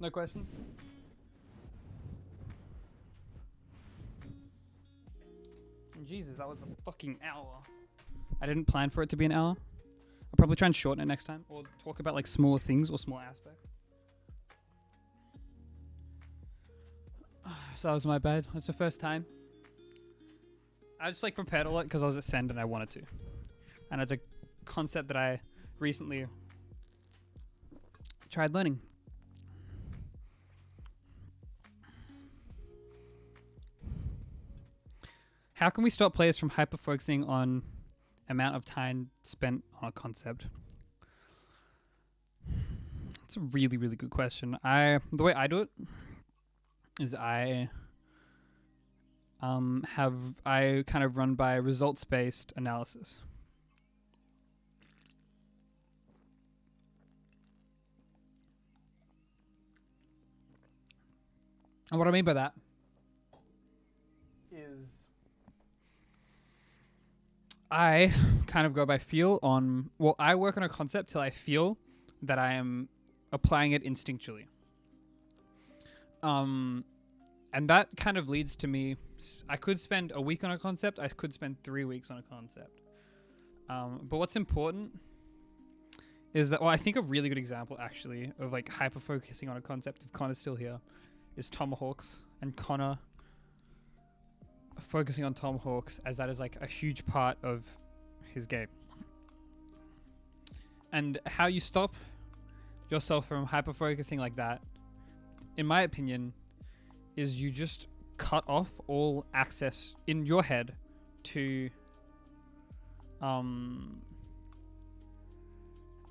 No questions? Jesus, that was a fucking hour. I didn't plan for it to be an hour. I'll probably try and shorten it next time, or talk about like smaller things or small aspects. So that was my bad. That's the first time. I just like prepared a lot because I was at Send and I wanted to. And it's a concept that I recently tried learning. How can we stop players from hyper-focusing on amount of time spent on a concept? It's a really, really good question. The way I do it is I kind of run by results-based analysis. And what I mean by that is I kind of go by feel on... Well, I work on a concept till I feel that I am applying it instinctually. And that kind of leads to me... I could spend a week on a concept. I could spend 3 weeks on a concept. But what's important is that... Well, I think a really good example, actually, of like hyper-focusing on a concept, if Connor's still here, is Tomahawks, and Connor focusing on Tomahawks as that is like a huge part of his game. And how you stop yourself from hyper-focusing like that, in my opinion, is you just cut off all access in your head to...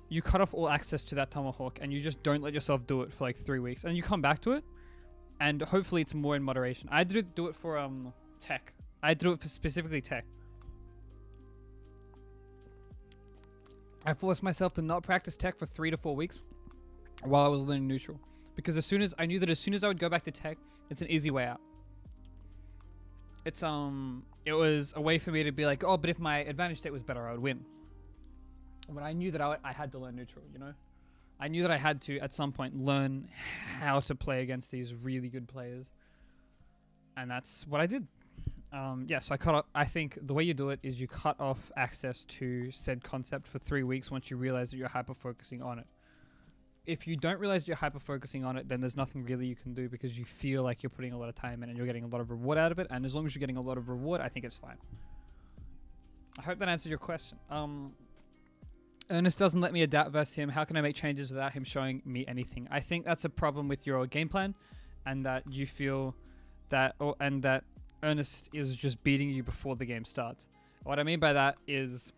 You cut off all access to that Tomahawk and you just don't let yourself do it for like 3 weeks. And you come back to it and hopefully it's more in moderation. I did do it for tech. I did it for specifically tech. I forced myself to not practice tech for 3 to 4 weeks while I was learning neutral. Because I knew that as soon as I would go back to tech, it's an easy way out. It was a way for me to be like, oh, but if my advantage state was better, I would win. But I knew that I had to learn neutral, you know? I knew that I had to, at some point, learn how to play against these really good players. And that's what I did. So I think the way you do it is you cut off access to said concept for 3 weeks once you realize that you're hyper-focusing on it. If you don't realize you're hyper-focusing on it, then there's nothing really you can do because you feel like you're putting a lot of time in and you're getting a lot of reward out of it. And as long as you're getting a lot of reward, I think it's fine. I hope that answered your question. Ernest doesn't let me adapt versus him. How can I make changes without him showing me anything? I think that's a problem with your game plan and that you feel and that Ernest is just beating you before the game starts. What I mean by that is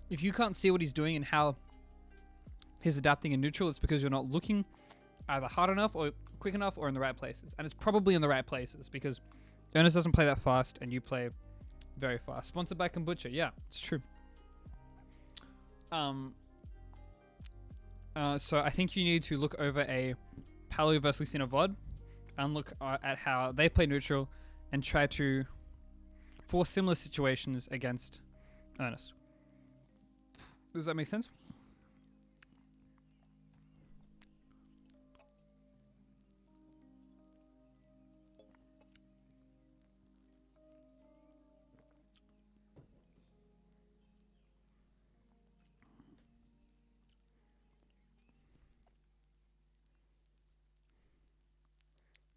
if you can't see what he's doing and how he's adapting in neutral, it's because you're not looking either hard enough or quick enough or in the right places. And it's probably in the right places because Ernest doesn't play that fast and you play very fast. Sponsored by kombucha. Yeah, it's true. So I think you need to look over a Palu versus Lucina VOD and look at how they play neutral and try to force similar situations against Ernest. Does that make sense?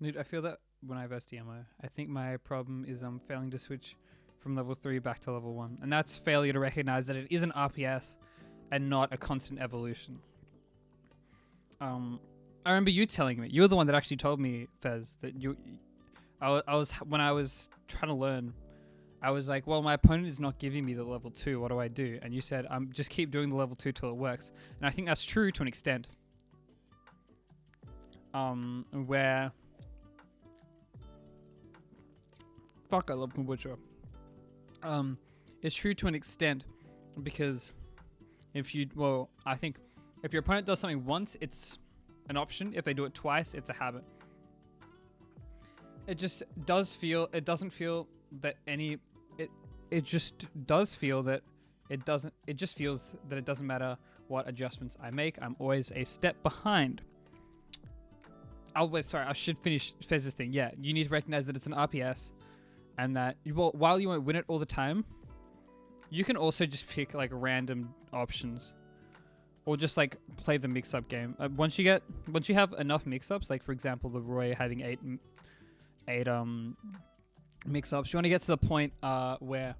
Dude, I feel that when I verse DMO, I think my problem is I'm failing to switch from level 3 back to level 1. And that's failure to recognize that it is an RPS and not a constant evolution. I remember you telling me, you're the one that actually told me, Fez, that I was when I was trying to learn, I was like, well, my opponent is not giving me the level 2, what do I do? And you said, just keep doing the level 2 till it works. And I think that's true to an extent. Where... Fuck, I love kombucha. It's true to an extent because I think if your opponent does something once, it's an option. If they do it twice, it's a habit. It just does feel, it doesn't feel that it just does feel that it just feels that it doesn't matter what adjustments I make. I'm always a step behind. I should finish Fez's thing. Yeah, you need to recognize that it's an RPS. And that while you won't win it all the time, you can also just pick like random options, or just like play the mix-up game. Once you have enough mix-ups, like for example the Roy having eight mix-ups, you want to get to the point where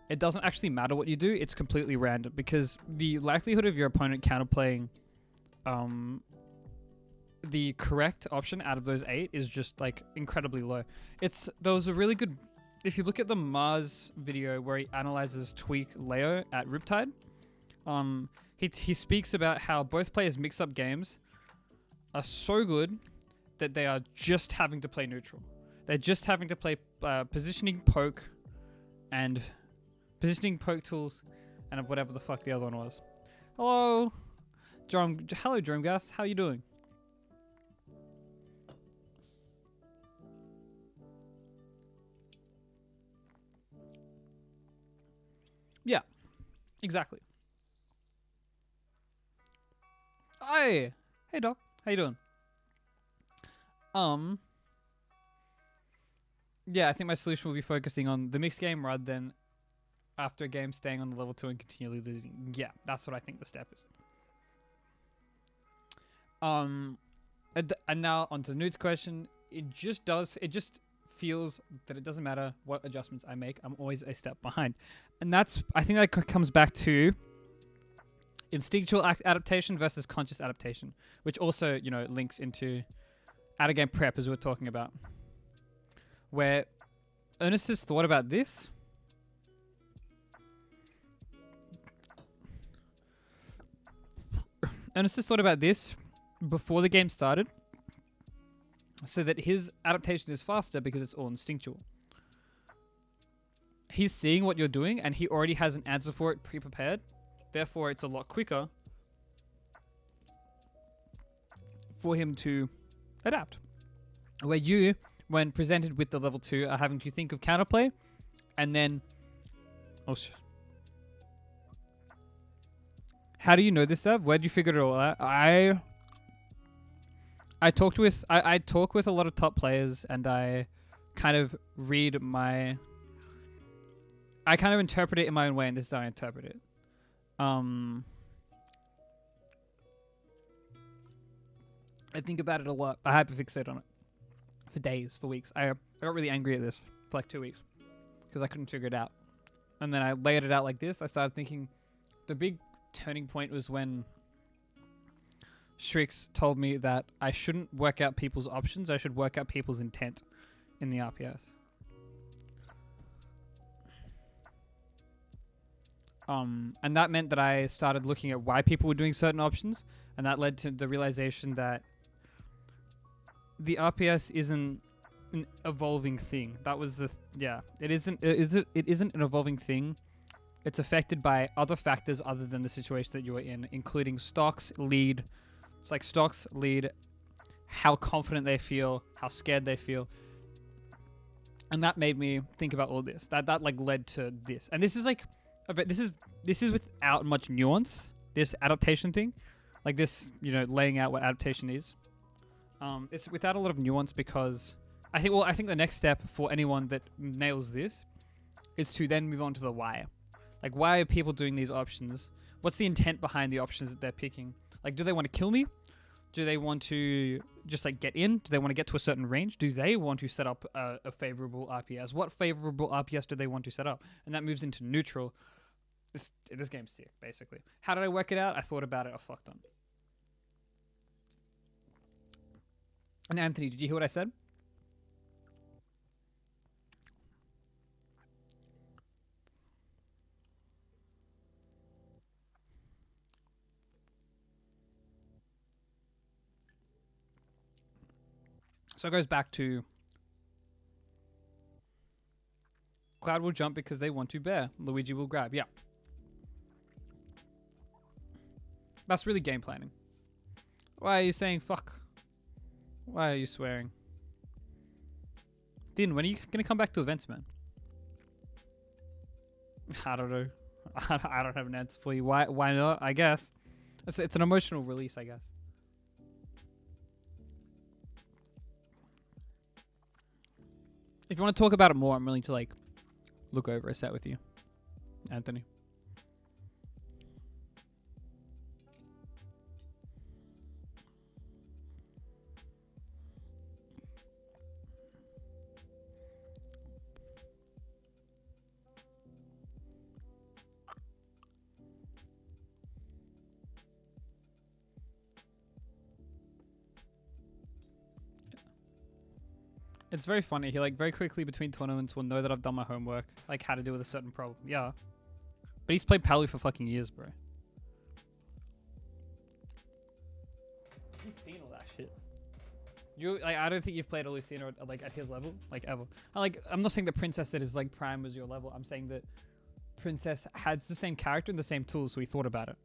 it doesn't actually matter what you do; it's completely random because the likelihood of your opponent counterplaying the correct option out of those 8 is just like incredibly low. There was a really good, if you look at the Mars video where he analyzes Tweak Leo at Riptide, he speaks about how both players mix up games are so good that they are just having to play neutral. They're just having to play positioning poke tools and whatever the fuck the other one was. Hello Drumgas, how you doing? Yeah, exactly. Hey, Doc. How you doing? Yeah, I think my solution will be focusing on the mixed game rather than after a game staying on the level 2 and continually losing. Yeah, that's what I think the step is. And now onto Newt's question. It just feels that it doesn't matter what adjustments I make, I'm always a step behind. And I think that comes back to instinctual adaptation versus conscious adaptation, which also, links into out of game prep as we were talking about. Where Ernest has thought about this. Ernest has thought about this before the game started, so that his adaptation is faster because it's all instinctual. He's seeing what you're doing and he already has an answer for it pre-prepared. Therefore, it's a lot quicker for him to adapt. Where you, when presented with the level 2, are having to think of counterplay and then... How do you know this stuff? Where do you figure it all out? I talk with a lot of top players and I kind of I kind of interpret it in my own way, and this is how I interpret it. I think about it a lot. I hyperfixate on it for days, for weeks. I got really angry at this for like 2 weeks because I couldn't figure it out. And then I laid it out like this. I started thinking the big turning point was when Shrix told me that I shouldn't work out people's options. I should work out people's intent in the RPS. And that meant that I started looking at why people were doing certain options, and that led to the realization that the RPS isn't an evolving thing. That was the it isn't an evolving thing. It's affected by other factors other than the situation that you are in, including stocks, lead. It's like stocks, lead, how confident they feel, how scared they feel. And that made me think about all this. That like led to this. And this is like this is without much nuance, this adaptation thing. Like this, laying out what adaptation is. It's without a lot of nuance because I think the next step for anyone that nails this is to then move on to the why. Like, why are people doing these options? What's the intent behind the options that they're picking? Like, do they want to kill me? Do they want to just like get in? Do they want to get to a certain range? Do they want to set up a favorable RPS? What favorable RPS do they want to set up? And that moves into neutral. This game's sick, basically. How did I work it out? I thought about it. I fucked on. And Anthony, did you hear what I said? So it goes back to Cloud will jump because they want to bear. Luigi will grab. Yeah. That's really game planning. Why are you saying fuck? Why are you swearing? Din, when are you going to come back to events, man? I don't know. I don't have an answer for you. Why not? I guess. It's an emotional release, I guess. If you want to talk about it more, I'm willing to like look over a set with you, Anthony. It's very funny. He like very quickly between tournaments will know that I've done my homework, like how to deal with a certain problem. Yeah. But he's played Palu for fucking years, bro. He's seen all that shit. I don't think you've played a Lucina like at his level, like ever. I'm not saying that Princess at his like prime was your level. I'm saying that Princess has the same character and the same tools, so he thought about it.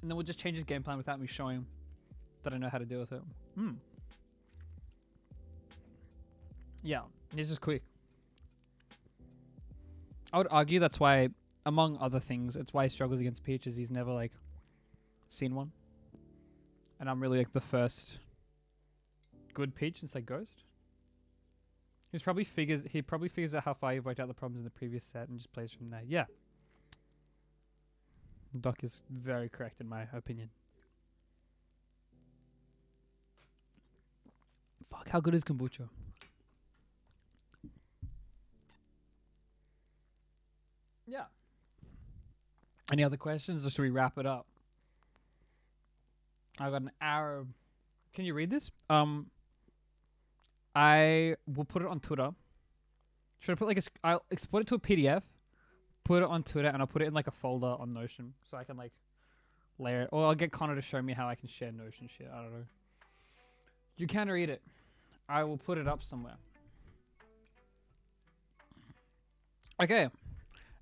And then we'll just change his game plan without me showing that I know how to deal with it. Yeah, he's just quick. I would argue that's why, among other things, it's why he struggles against Peach, is he's never like seen one. And I'm really like the first good Peach since like Ghost. He probably figures out how far you've worked out the problems in the previous set and just plays from there. Yeah. Doc is very correct in my opinion. Fuck, how good is kombucha? Yeah. Any other questions, or should we wrap it up? I got an hour. Can you read this? I will put it on Twitter. Should I put like I'll export it to a PDF, put it on Twitter, and I'll put it in like a folder on Notion so I can like layer it. Or I'll get Connor to show me how I can share Notion shit. I don't know. You can read it. I will put it up somewhere. Okay.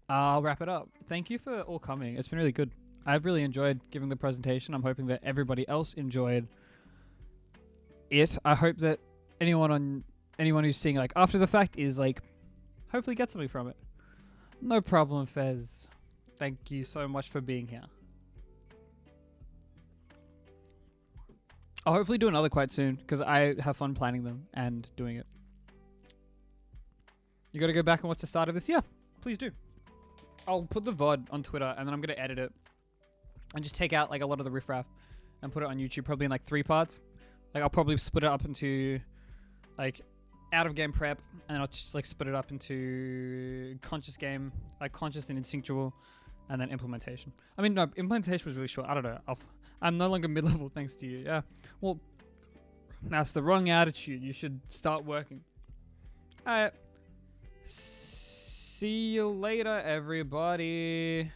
I'll wrap it up. Thank you for all coming. It's been really good. I've really enjoyed giving the presentation. I'm hoping that everybody else enjoyed it. I hope that anyone who's seeing like after the fact is like hopefully get something from it. No problem, Fez. Thank you so much for being here. I'll hopefully do another quite soon because I have fun planning them and doing it. You got to go back and watch the start of this? Yeah, please do. I'll put the VOD on Twitter and then I'm going to edit it and just take out like a lot of the riffraff and put it on YouTube probably in like 3 parts. Like I'll probably split it up into like out of game prep, and then I'll just like split it up into conscious game, like conscious and instinctual, and then implementation. I mean, no, implementation was really short. I don't know. I'm no longer mid-level thanks to you. Yeah. Well, that's the wrong attitude. You should start working. Alright. See you later, everybody.